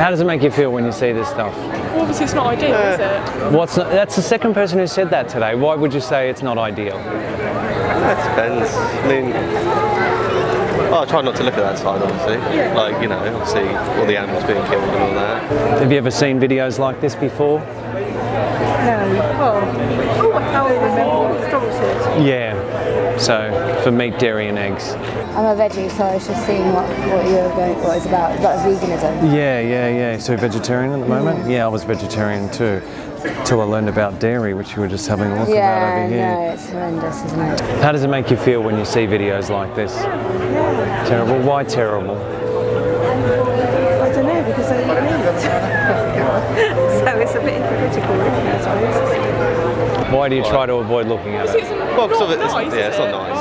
How does it make you feel when you see this stuff? Well, obviously it's not ideal, is it? That's the second person who said that today. Why would you say it's not ideal? That depends. I mean, I try not to look at that side, obviously. Yeah. Like, you know, obviously all the animals being killed and all that. Have you ever seen videos like this before? No. Oh, I remember what story says. Yeah. So, for meat, dairy and eggs. I'm a veggie, so I was just seeing what it's about veganism. Yeah. So vegetarian at the moment? Yeah, I was vegetarian too. Till I learned about dairy, which you were just having a look about over here. Yeah, it's horrendous, isn't it? How does it make you feel when you see videos like this? Yeah. Terrible? Why terrible? I don't know, because I eat meat. So it's a bit hypocritical, isn't it, I suppose? Why do you try to avoid looking at it? Well, because it's not nice.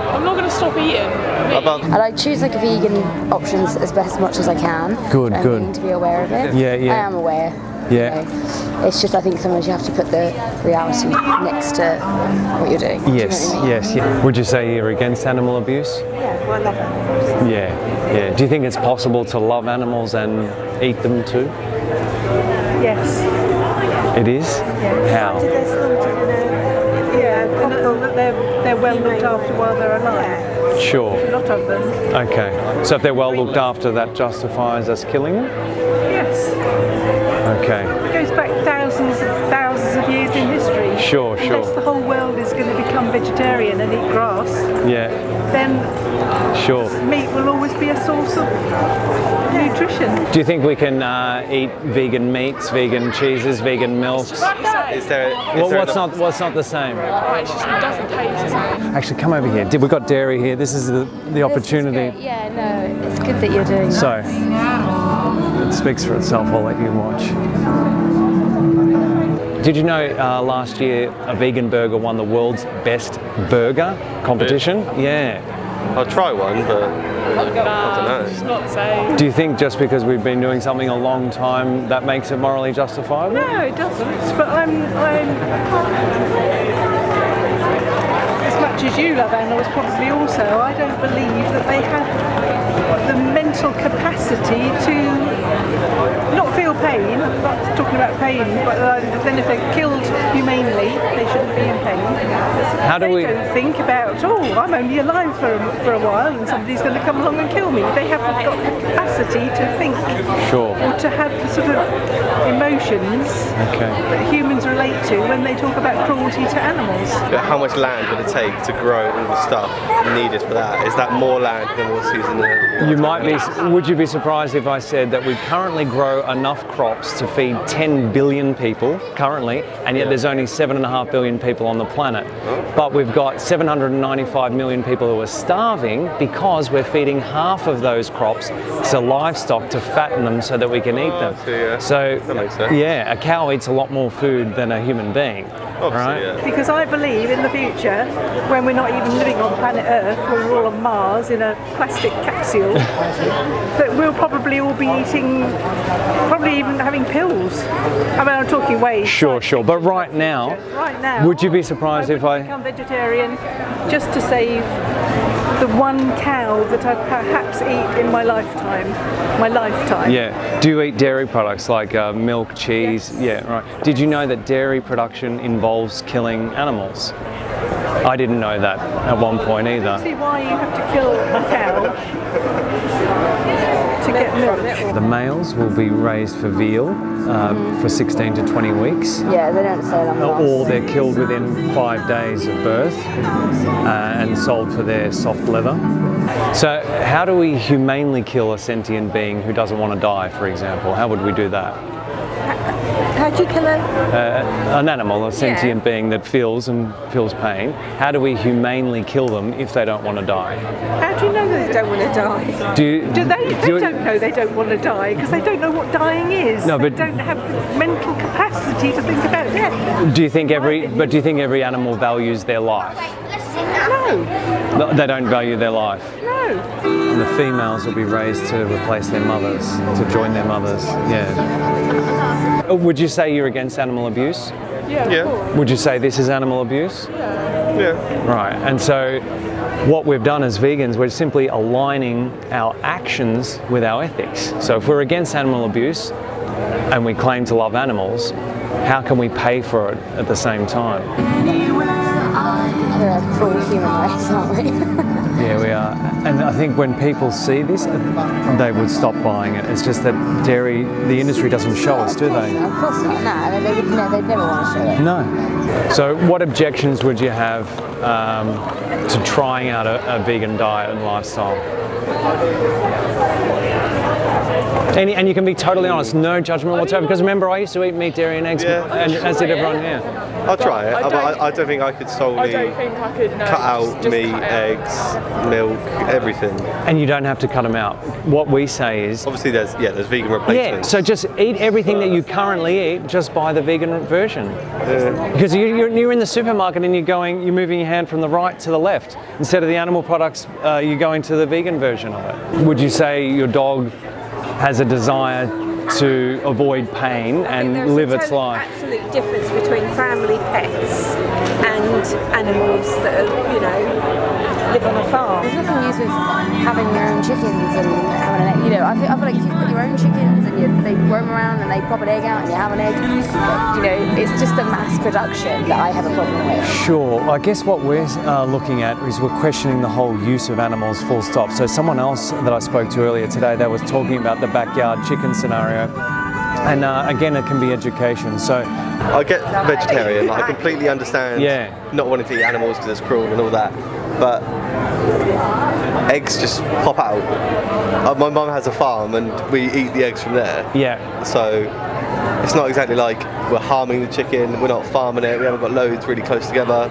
I'm not going to stop eating meat. I like choose like vegan options as much as I can. Good. To be aware of it. Yeah. I am aware. Yeah. You know. It's just I think sometimes you have to put the reality next to what you're doing. Yes, Do you know what I mean? yes. Would you say you're against animal abuse? Yeah, well, I love animals. Yeah. Do you think it's possible to love animals and eat them too? Yes. It is? Yes. How? They're well looked after while they're alive. Sure. A lot of them. Okay. So if they're well looked after, that justifies us killing them? Yes. Okay. It goes back thousands of years in history. Sure. Unless the whole world is going to become vegetarian and eat grass, then meat will always be a source of nutrition. Do you think we can eat vegan meats, vegan cheeses, vegan milks? What's not the same? It just doesn't taste the same. Actually, come over here. We've got dairy here. This is the opportunity. Yeah, no, it's good that you're doing that. So, it speaks for itself. I'll let you watch. Did you know last year a vegan burger won the world's best burger competition? Yeah. I'll try one, but I don't know. It's not the same. Do you think just because we've been doing something a long time that makes it morally justifiable? No, it doesn't. But I'm as much as you love animals, probably also, I don't believe that they have the mental capacity to not feel pain. I'm not talking about pain, but then if they're killed humanely, they shouldn't be in pain. They don't think about, I'm only alive for a while and somebody's going to come along and kill me. They haven't got the capacity to think or to have the sort of emotions that humans relate to when they talk about cruelty to animals. But how much land would it take to grow all the stuff needed for that? Is that more land than what's using the... Would you be surprised if I said that we currently grow enough crops to feed 10 billion people currently, and yet there's only 7.5 billion people on the planet. But we've got 795 million people who are starving because we're feeding half of those crops to livestock to fatten them so that we can eat them. So that makes sense. Yeah, a cow eats a lot more food than a human being. Right? Because I believe in the future, when we're not even living on planet Earth, when we're all on Mars in a plastic capsule, that we'll probably all be eating, probably even having pills. I mean, I'm talking way. Sure. But right now, would you be surprised if I become vegetarian just to save the one cow that I perhaps eat in my lifetime? Yeah. Do you eat dairy products like milk, cheese? Yes. Yeah, right. Did you know that dairy production involves killing animals? I didn't know that at one point either. I don't see why you have to kill a cow to get milk. The males will be raised for veal for 16 to 20 weeks. Yeah, they don't say that. Or they're killed within 5 days of birth and sold for their soft leather. So how do we humanely kill a sentient being who doesn't want to die, for example? How would we do that? How do you kill an animal, a sentient being that feels pain. How do we humanely kill them if they don't want to die? How do you know they don't want to die? They don't know they don't want to die because they don't know what dying is. No, they don't have the mental capacity to think about death. Do you think every animal values their life? No. They don't value their life? No. And the females will be raised to replace their mothers, to join their mothers, yeah. Would you say you're against animal abuse? Yeah. Would you say this is animal abuse? Yeah. Right, and so what we've done as vegans, we're simply aligning our actions with our ethics. So if we're against animal abuse and we claim to love animals, how can we pay for it at the same time? We're a cruel human race, aren't we? Yeah, we are. And I think when people see this, they would stop buying it. It's just that dairy, the industry doesn't show us, do they? Of course not, no. They'd never want to show it. No. So what objections would you have to trying out a vegan diet and lifestyle? And you can be totally honest, no judgment whatsoever, because remember I used to eat meat, dairy and eggs, and as did everyone here. I'll try it, I don't think I could solely cut out meat, eggs, milk, everything. And you don't have to cut them out. What we say is... Obviously there's vegan replacements. Yeah, so just eat everything that you currently eat, just buy the vegan version. Because you're in the supermarket and you're moving your hand from the right to the left. Instead of the animal products, you're going to the vegan version of it. Would you say your dog has a desire to avoid pain and live its life? There's an absolute difference between family pets and animals that are, you know, live on a farm. There's nothing used with having your own chickens and having an egg. You know, I feel like if you've got your own chickens and they roam around and they pop an egg out and you have an egg, you know, it's just the mass production that I have a problem with. Sure. I guess what we're looking at is we're questioning the whole use of animals full stop. So someone else that I spoke to earlier today, they was talking about the backyard chicken scenario. And again, it can be education. So I get vegetarian. I completely understand not wanting to eat animals because it's cruel and all that. But eggs just pop out. My mum has a farm and we eat the eggs from there. Yeah. So it's not exactly like we're harming the chicken. We're not farming it. We haven't got loads really close together.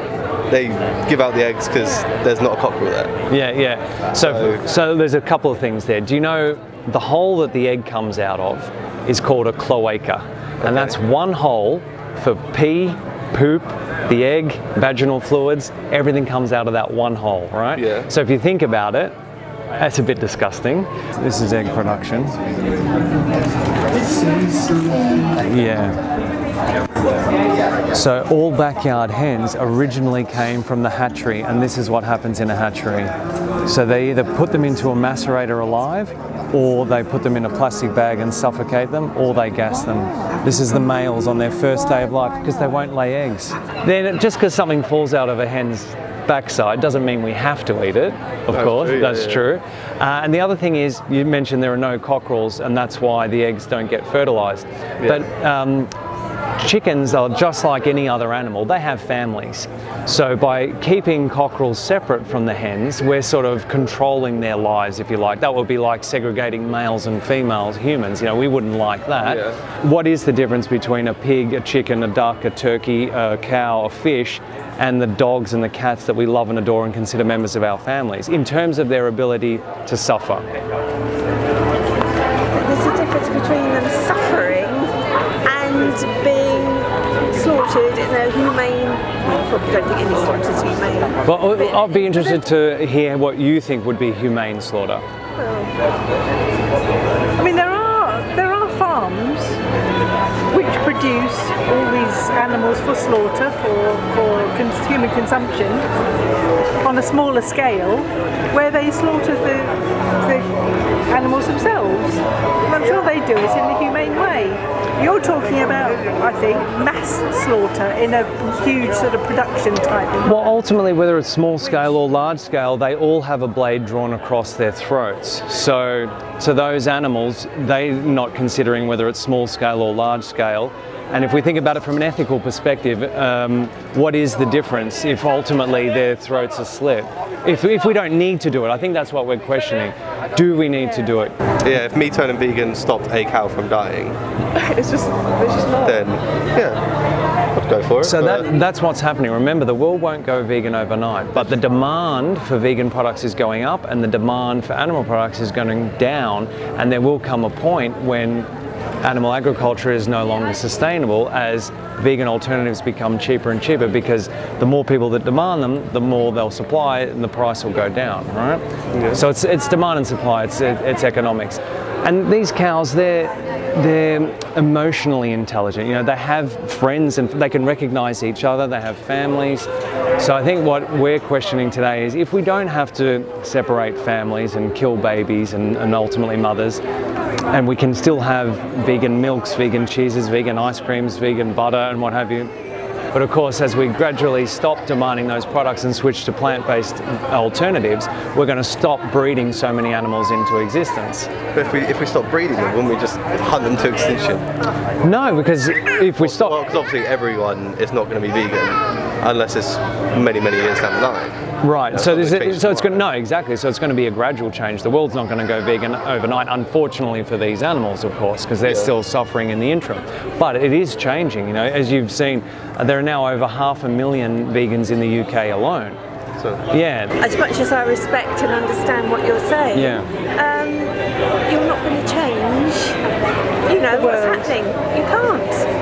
They give out the eggs because there's not a cockerel there. Yeah, yeah. So there's a couple of things there. Do you know the hole that the egg comes out of is called a cloaca, and that's one hole for pee, poop, the egg, vaginal fluids, everything comes out of that one hole, right? Yeah. So if you think about it, that's a bit disgusting. This is egg production. Yeah. So all backyard hens originally came from the hatchery, and this is what happens in a hatchery. So they either put them into a macerator alive, or they put them in a plastic bag and suffocate them, or they gas them. This is the males on their first day of life because they won't lay eggs. Then just because something falls out of a hen's backside doesn't mean we have to eat it, of course, that's true. And the other thing is, you mentioned there are no cockerels, and that's why the eggs don't get fertilized. But chickens are just like any other animal, they have families. So by keeping cockerels separate from the hens, we're sort of controlling their lives, if you like. That would be like segregating males and females, humans, you know, we wouldn't like that. Yeah. What is the difference between a pig, a chicken, a duck, a turkey, a cow, a fish, and the dogs and the cats that we love and adore and consider members of our families, in terms of their ability to suffer? There's a difference between them suffering and being slaughtered in a humane, I don't think any slaughter is humane. Well, I'd be interested to hear what you think would be humane slaughter. I mean, there are farms which produce all these animals for slaughter, for human consumption, on a smaller scale, where they slaughter the animals themselves. And I'm sure they do it in a humane way. You're talking about, I think, mass slaughter in a huge sort of production type. Well, ultimately, whether it's small scale or large scale, they all have a blade drawn across their throats. So those animals, they're not considering whether it's small scale or large scale. And if we think about it from an ethical perspective, what is the difference if ultimately their throats are slit? If we don't need to do it, I think that's what we're questioning. Do we need to do it? Yeah, if me turning vegan stopped a cow from dying, it's just not. Then yeah, I'd go for it. So that's what's happening. Remember, the world won't go vegan overnight, but the demand for vegan products is going up and the demand for animal products is going down, and there will come a point when animal agriculture is no longer sustainable as vegan alternatives become cheaper and cheaper, because the more people that demand them, the more they'll supply and the price will go down, right? Yeah. So it's demand and supply, it's economics. And these cows, they're emotionally intelligent. You know, they have friends and they can recognize each other, they have families. So I think what we're questioning today is if we don't have to separate families and kill babies and ultimately mothers, and we can still have vegan milks, vegan cheeses, vegan ice creams, vegan butter and what have you. But of course, as we gradually stop demanding those products and switch to plant-based alternatives, we're going to stop breeding so many animals into existence. But if we stop breeding them, wouldn't we just hunt them to extinction? No, because if we stop... Well, because obviously everyone is not going to be vegan unless it's many, many years down the line. Right, You know, so it's going to, no, exactly, so it's going to be a gradual change. The world's not going to go vegan overnight, unfortunately for these animals, of course, because they're still suffering in the interim. But it is changing, you know, as you've seen, there are now over 500,000 vegans in the UK alone. So, yeah. As much as I respect and understand what you're saying, you're not going to change, you know, what's happening. You can't.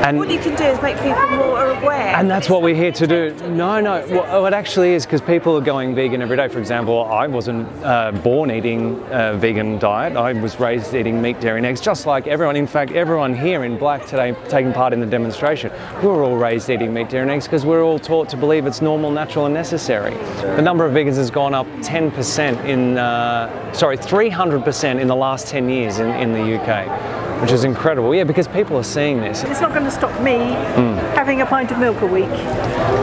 And what you can do is make people more aware. And that's what we're here to do. No, well, it actually is, because people are going vegan every day. For example, I wasn't born eating a vegan diet. I was raised eating meat, dairy and eggs, just like everyone. In fact, everyone here in black today taking part in the demonstration, we were all raised eating meat, dairy and eggs because we're all taught to believe it's normal, natural and necessary. The number of vegans has gone up 10% in, 300% in the last 10 years in the UK, which is incredible. Yeah, because people are seeing this. It's not going to stop me having a pint of milk a week.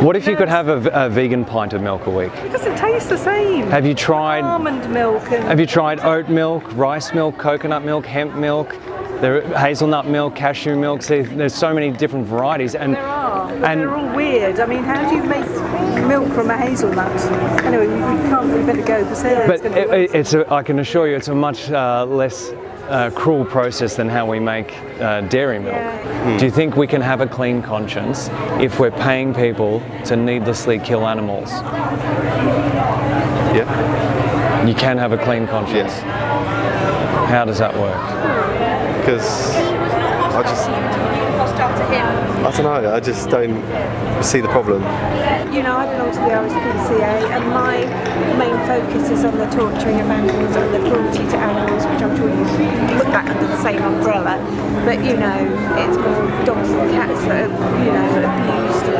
What if you could have a vegan pint of milk a week? It doesn't taste the same. Have you tried almond milk? Have you tried oat milk, rice milk, coconut milk, hemp milk? There are hazelnut milk, cashew milk. There's so many different varieties, and there are. And they're all weird. I mean, how do you make milk from a hazelnut? Anyway, we better go because but I can assure you, it's a much less cruel process than how we make dairy milk. Yeah. Do you think we can have a clean conscience if we're paying people to needlessly kill animals? Yeah. You can have a clean conscience? Yes. How does that work? Because I don't know, I just don't see the problem. You know, I belong to the RSPCA and my main focus is on the torturing of animals and the cruelty to animals, which I'm sure you put that under the same umbrella. But you know, it's more dogs and cats that are, you know, abused and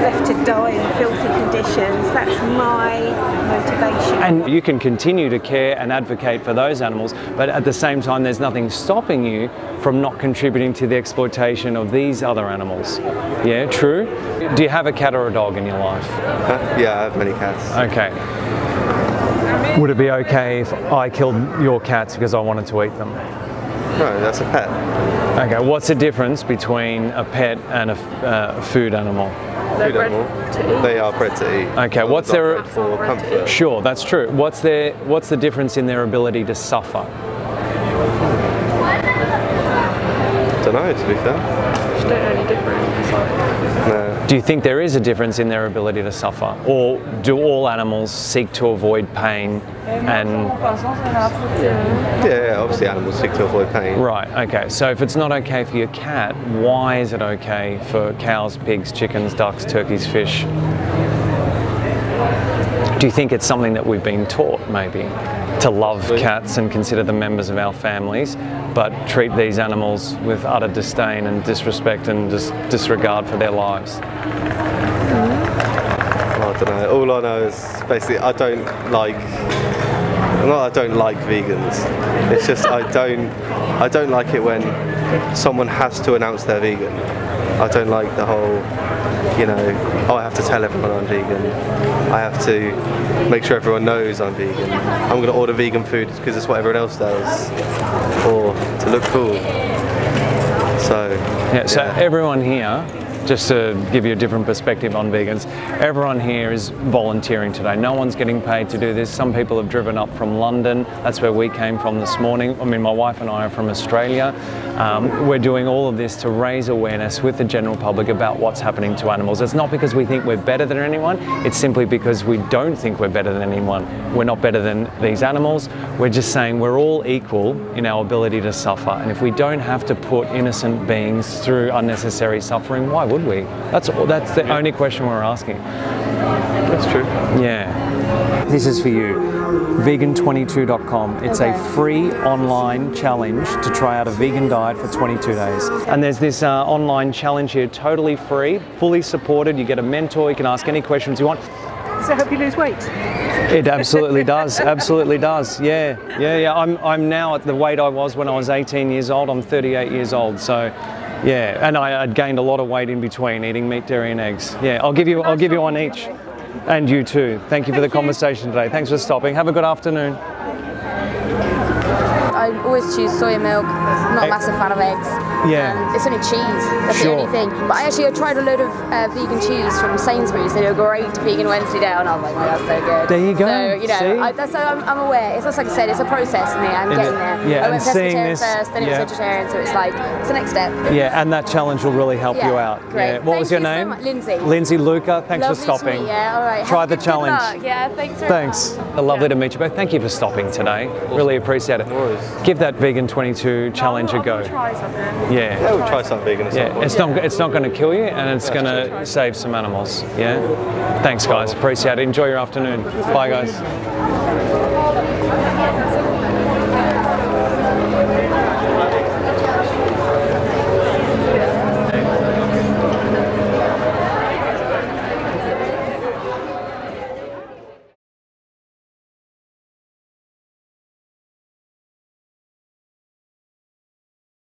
left to die in filthy conditions. That's my motivation. And you can continue to care and advocate for those animals, but at the same time there's nothing stopping you from not contributing to the exploitation of these other animals. Yeah, true? Do you have a cat or a dog in your life? Yeah, I have many cats. Okay. Would it be okay if I killed your cats because I wanted to eat them? No, that's a pet. Okay, what's the difference between a pet and a food animal? Food animal. They are bred to eat. Okay, what's their... For comfort. Sure, that's true. What's the difference in their ability to suffer? I don't know, to be fair. Don't know any difference. No. Do you think there is a difference in their ability to suffer? Or do all animals seek to avoid pain and... Yeah, obviously animals seek to avoid pain. Right, okay. So if it's not okay for your cat, why is it okay for cows, pigs, chickens, ducks, turkeys, fish? Do you think it's something that we've been taught, maybe, to love cats and consider them members of our families, but treat these animals with utter disdain and disrespect and disregard for their lives? I don't know. All I know is basically I don't like vegans. It's just I don't like it when someone has to announce they're vegan. I don't like the whole, you know, oh, I have to tell everyone I'm vegan. I have to make sure everyone knows I'm vegan. I'm going to order vegan food because it's what everyone else does, or to look cool. So yeah, so everyone here, just to give you a different perspective on vegans, everyone here is volunteering today. No one's getting paid to do this. Some people have driven up from London. That's where we came from this morning. I mean, my wife and I are from Australia. We're doing all of this to raise awareness with the general public about what's happening to animals. It's not because we think we're better than anyone. It's simply because we don't think we're better than anyone. We're not better than these animals. We're just saying we're all equal in our ability to suffer. And if we don't have to put innocent beings through unnecessary suffering, why would we? That's the only question we're asking. That's true. Yeah. This is for you. vegan22.com. It's a free online challenge to try out a vegan diet for 22 days. And there's this online challenge here, totally free, fully supported. You get a mentor, you can ask any questions you want. Does it help you lose weight? It absolutely does, absolutely does. Yeah. I'm now at the weight I was when I was 18 years old. I'm 38 years old, so yeah. And I'd gained a lot of weight in between eating meat, dairy and eggs. Yeah, I'll give you one each. And you too. Thank you for the conversation today. Thanks for stopping. Have a good afternoon. I always choose soya milk. Not a massive fan of eggs. Yeah. It's only cheese. That's the only thing. But I tried a load of vegan cheese from Sainsbury's. They do a great vegan Wednesday day, and I was like, oh, that's so good. There you go. So I'm aware. It's just like I said, it's a process for me. I'm getting there. Yeah, I went and seeing pescatarian this first, then it was vegetarian. So it's like it's the next step. Yeah, and that challenge will really help you out. Great. Yeah. What was your name? So Lindsay. Lindsay Luca. Thanks Lovely for stopping. To meet you. All right. Try the challenge. Good luck. Yeah. Thanks. Thanks. Lovely to meet you both. Thank you for stopping today. Really appreciate it. Give that Vegan 22 challenge a go. Try something. Yeah. Yeah, we'll try something vegan. It's not going to kill you, and it's going to save some animals. Yeah. Thanks, guys. Appreciate it. Enjoy your afternoon. Bye, guys.